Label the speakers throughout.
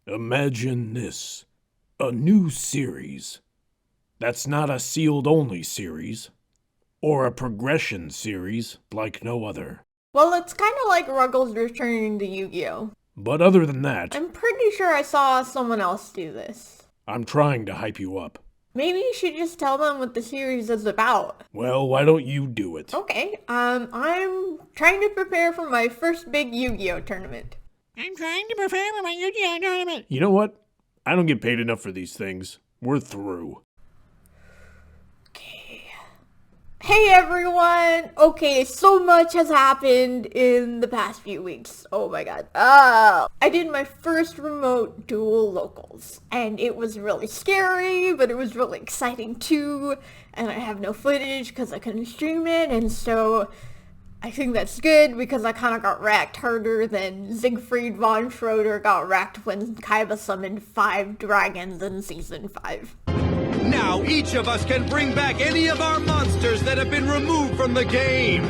Speaker 1: Imagine this. A new series. That's not a sealed-only series. Or a progression series like no other.
Speaker 2: Well, it's kind of like Ruggles returning to Yu-Gi-Oh!
Speaker 1: But other than that,
Speaker 2: I'm pretty sure I saw someone else do this.
Speaker 1: I'm trying to hype you up.
Speaker 2: Maybe you should just tell them what the series is about.
Speaker 1: Well, why don't you do it?
Speaker 2: Okay, I'm trying to prepare for my first big Yu-Gi-Oh! Tournament.
Speaker 3: I'm trying to prepare for my Yu-Gi-Oh! Tournament.
Speaker 1: You know what? I don't get paid enough for these things. We're through.
Speaker 2: Hey everyone! Okay, so much has happened in the past few weeks. Oh my god. I did my first remote duel locals, and it was really scary, but it was really exciting too, and I have no footage because I couldn't stream it, and so I think that's good because I kind of got wrecked harder than Siegfried von Schroeder got wrecked when Kaiba summoned 5 dragons in Season 5.
Speaker 4: Now each of us can bring back any of our monsters that have been removed from the game.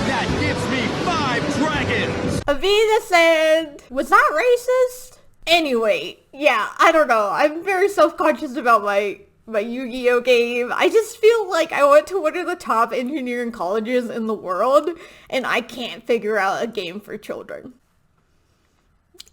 Speaker 4: That gives me 5 dragons.
Speaker 2: Avita said, was that racist? Anyway, yeah, I don't know. I'm very self-conscious about my Yu-Gi-Oh! Game. I just feel like I went to one of the top engineering colleges in the world, and I can't figure out a game for children.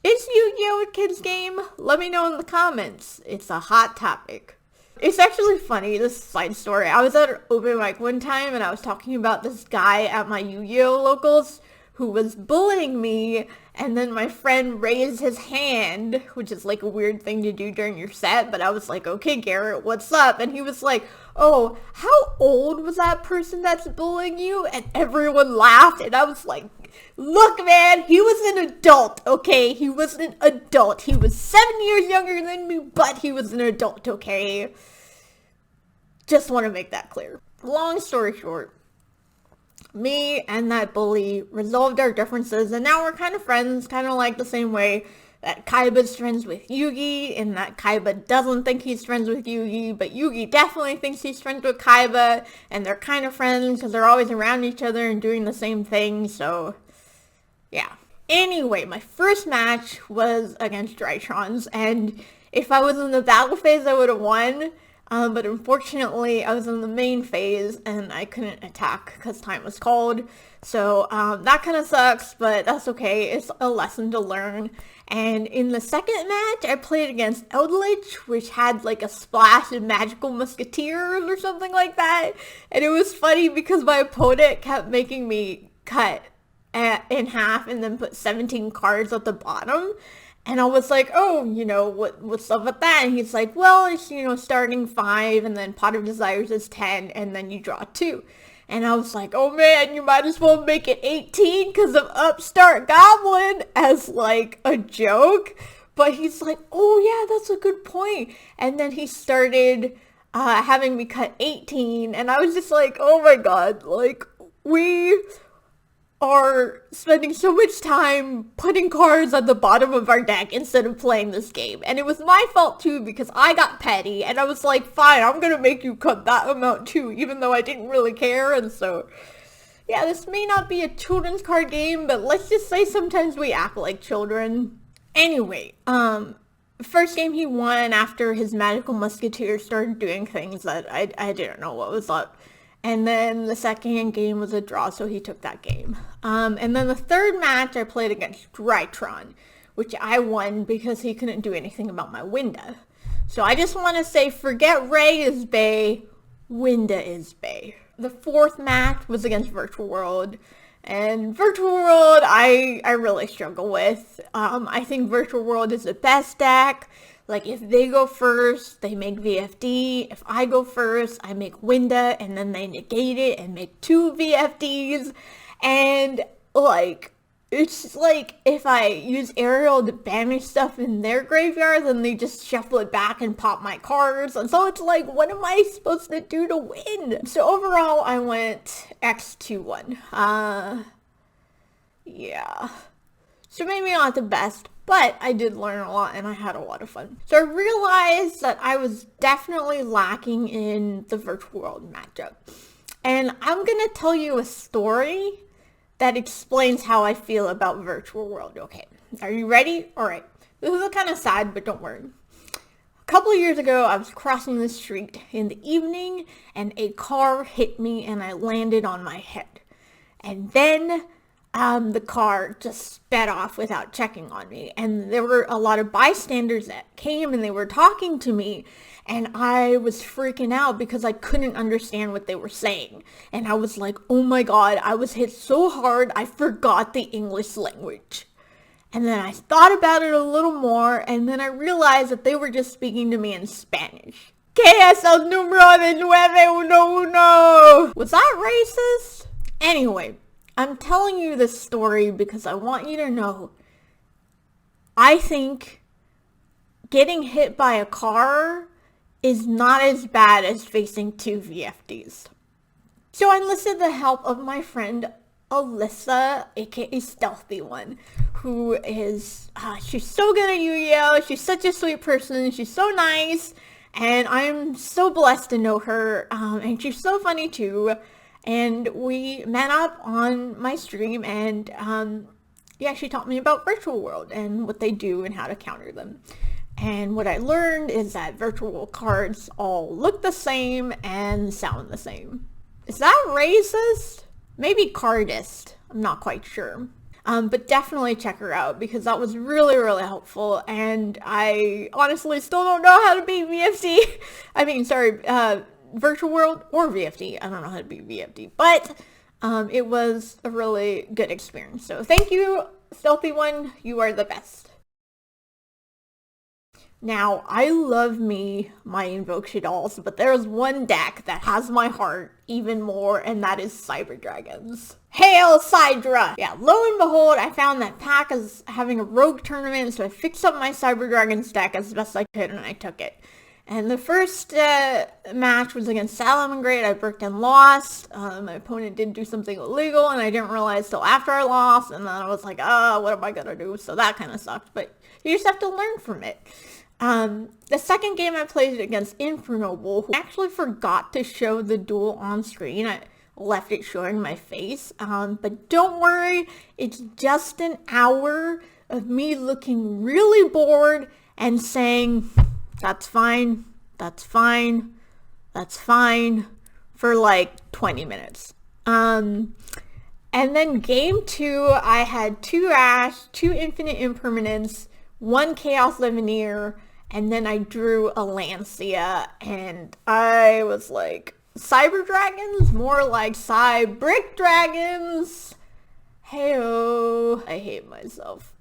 Speaker 2: Is Yu-Gi-Oh! A kid's game? Let me know in the comments. It's a hot topic. It's actually funny, this side story. I was at an open mic one time, and I was talking about this guy at my Yu-Gi-Oh! Locals who was bullying me, and then my friend raised his hand, which is like a weird thing to do during your set, but I was like, okay, Garrett, what's up? And he was like, oh, how old was that person that's bullying you? And everyone laughed, and I was like, look, man, he was an adult, okay? He was an adult. He was 7 years younger than me, but he was an adult, okay? Just want to make that clear. Long story short, me and that bully resolved our differences, and now we're kind of friends, kind of like the same way that Kaiba's friends with Yugi, and that Kaiba doesn't think he's friends with Yugi, but Yugi definitely thinks he's friends with Kaiba, and they're kind of friends because they're always around each other and doing the same thing, so yeah. Anyway, my first match was against Drytrons, and if I was in the battle phase, I would have won. But unfortunately, I was in the main phase, and I couldn't attack because time was called. So, that kind of sucks, but that's okay. It's a lesson to learn. And in the second match, I played against Eldritch, which had like a splash of magical musketeers or something like that. And it was funny because my opponent kept making me cut in half and then put 17 cards at the bottom. And I was like, oh, you know, what's up with that? And he's like, well, it's, you know, starting 5, and then Pot of Desires is 10, and then you draw 2. And I was like, oh man, you might as well make it 18 because of Upstart Goblin as like a joke. But he's like, oh yeah, that's a good point. And then he started having me cut 18, and I was just like, oh my god, like, we are spending so much time putting cards at the bottom of our deck instead of playing this game. And it was my fault too because I got petty and I was like, fine, I'm gonna make you cut that amount too, even though I didn't really care. And so, yeah, this may not be a children's card game, but let's just say sometimes we act like children. Anyway, first game he won after his magical musketeer started doing things that I didn't know what was up. And then the second game was a draw, so he took that game. And then the third match I played against Drytron, which I won because he couldn't do anything about my window. So I just want to say, forget Ray is Bay, Winda is Bay. The fourth match was against Virtual World. And Virtual World, I really struggle with. I think Virtual World is the best deck. Like, if they go first, they make VFD. If I go first, I make Winda, and then they negate it and make 2 VFDs. And, like, it's like, if I use Ariel to banish stuff in their graveyard, then they just shuffle it back and pop my cards. And so it's like, what am I supposed to do to win? So overall, I went X2-1. Yeah. So maybe not the best, But I did learn a lot and I had a lot of fun. So I realized that I was definitely lacking in the virtual world matchup. And I'm going to tell you a story that explains how I feel about virtual world. Okay, are you ready? All right. This is kind of sad, but don't worry. A couple of years ago, I was crossing the street in the evening and a car hit me and I landed on my head. And then the car just sped off without checking on me. And there were a lot of bystanders that came and they were talking to me. And I was freaking out because I couldn't understand what they were saying. And I was like, oh my God, I was hit so hard, I forgot the English language. And then I thought about it a little more, and then I realized that they were just speaking to me in Spanish. ¿Qué es el número de 911? Was that racist? Anyway, I'm telling you this story because I want you to know, I think getting hit by a car is not as bad as facing 2 VFDs. So I enlisted the help of my friend Alyssa, aka Stealthy One, who is, she's so good at Yu-Gi-Oh! She's such a sweet person, she's so nice, and I'm so blessed to know her, and she's so funny too, and we met up on my stream, and yeah, she taught me about Virtual World, and what they do, and how to counter them. And what I learned is that virtual cards all look the same, and sound the same. Is that racist? Maybe cardist, I'm not quite sure. But definitely check her out because that was really, really helpful. And I honestly still don't know how to beat VFD. I mean, sorry, Virtual World or VFD. I don't know how to beat VFD, but it was a really good experience. So thank you, Stealthy One. You are the best. Now, I love me my Invoke Shaddolls, but there's one deck that has my heart even more, and that is Cyber Dragons. Hail Sidra! Yeah, lo and behold, I found that pack is having a rogue tournament, so I fixed up my Cyber Dragons deck as best I could, and I took it. And the first match was against Salamangreat. I bricked and lost. My opponent did do something illegal, and I didn't realize till after I lost, and then I was like, what am I gonna do? So that kind of sucked, but you just have to learn from it. The second game I played against Infernoble, who actually forgot to show the duel on screen. I left it showing my face, but don't worry, it's just an hour of me looking really bored and saying, that's fine, that's fine, that's fine, for like 20 minutes. And then game 2, I had 2 Ash, 2 Infinite Impermanence, 1 Chaos Levineer, and then I drew a Lancia, and I was like, Cyber Dragons? More like Cybrick Dragons? Heyo. I hate myself.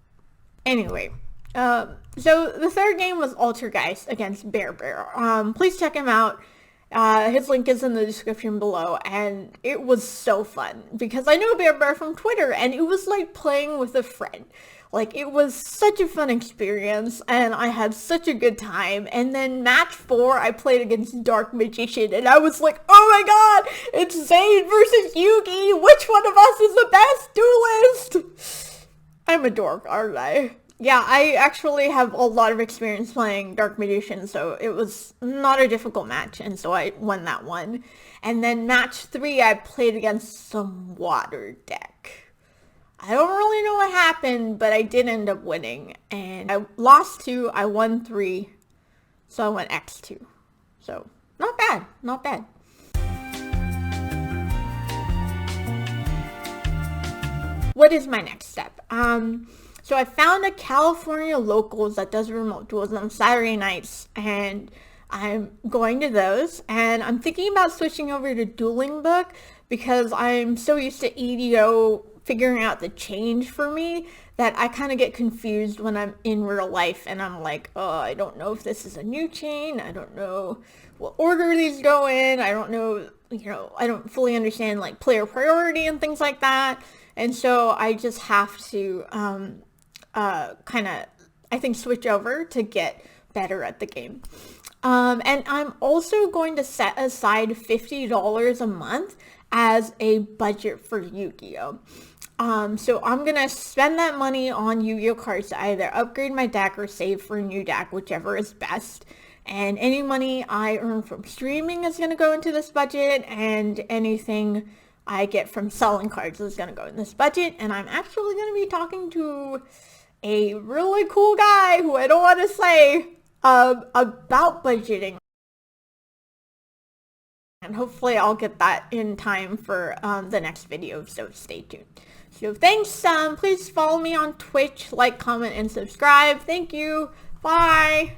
Speaker 2: Anyway, so the third game was Altergeist against BearxBear. Please check him out. His link is in the description below, and it was so fun because I know BearxBear from Twitter, and it was like playing with a friend. Like, it was such a fun experience, and I had such a good time. And then match 4, I played against Dark Magician, and I was like, oh my god, it's Zayn versus Yugi! Which one of us is the best duelist? I'm a dork, aren't I? Yeah, I actually have a lot of experience playing Dark Magician, so it was not a difficult match, and so I won that one. And then match 3, I played against some water deck. I don't really know what happened, but I did end up winning. And I lost 2, I won 3, so I went X2. So, not bad, not bad. What is my next step? So I found a California locals that does remote duels on Saturday nights, and I'm going to those. And I'm thinking about switching over to Dueling Book because I'm so used to EDO figuring out the change for me that I kind of get confused when I'm in real life, and I'm like, oh, I don't know if this is a new chain, I don't know what order these go in, I don't know, I don't fully understand like player priority and things like that, and so I just have to kind of, I think, switch over to get better at the game. And I'm also going to set aside $50 a month as a budget for Yu-Gi-Oh! So I'm gonna spend that money on Yu-Gi-Oh cards to either upgrade my deck or save for a new deck, whichever is best. And any money I earn from streaming is gonna go into this budget, and anything I get from selling cards is gonna go in this budget. And I'm actually gonna be talking to a really cool guy who I don't want to say about budgeting. And hopefully I'll get that in time for the next video, so stay tuned. So thanks, please follow me on Twitch, like, comment, and subscribe. Thank you. Bye.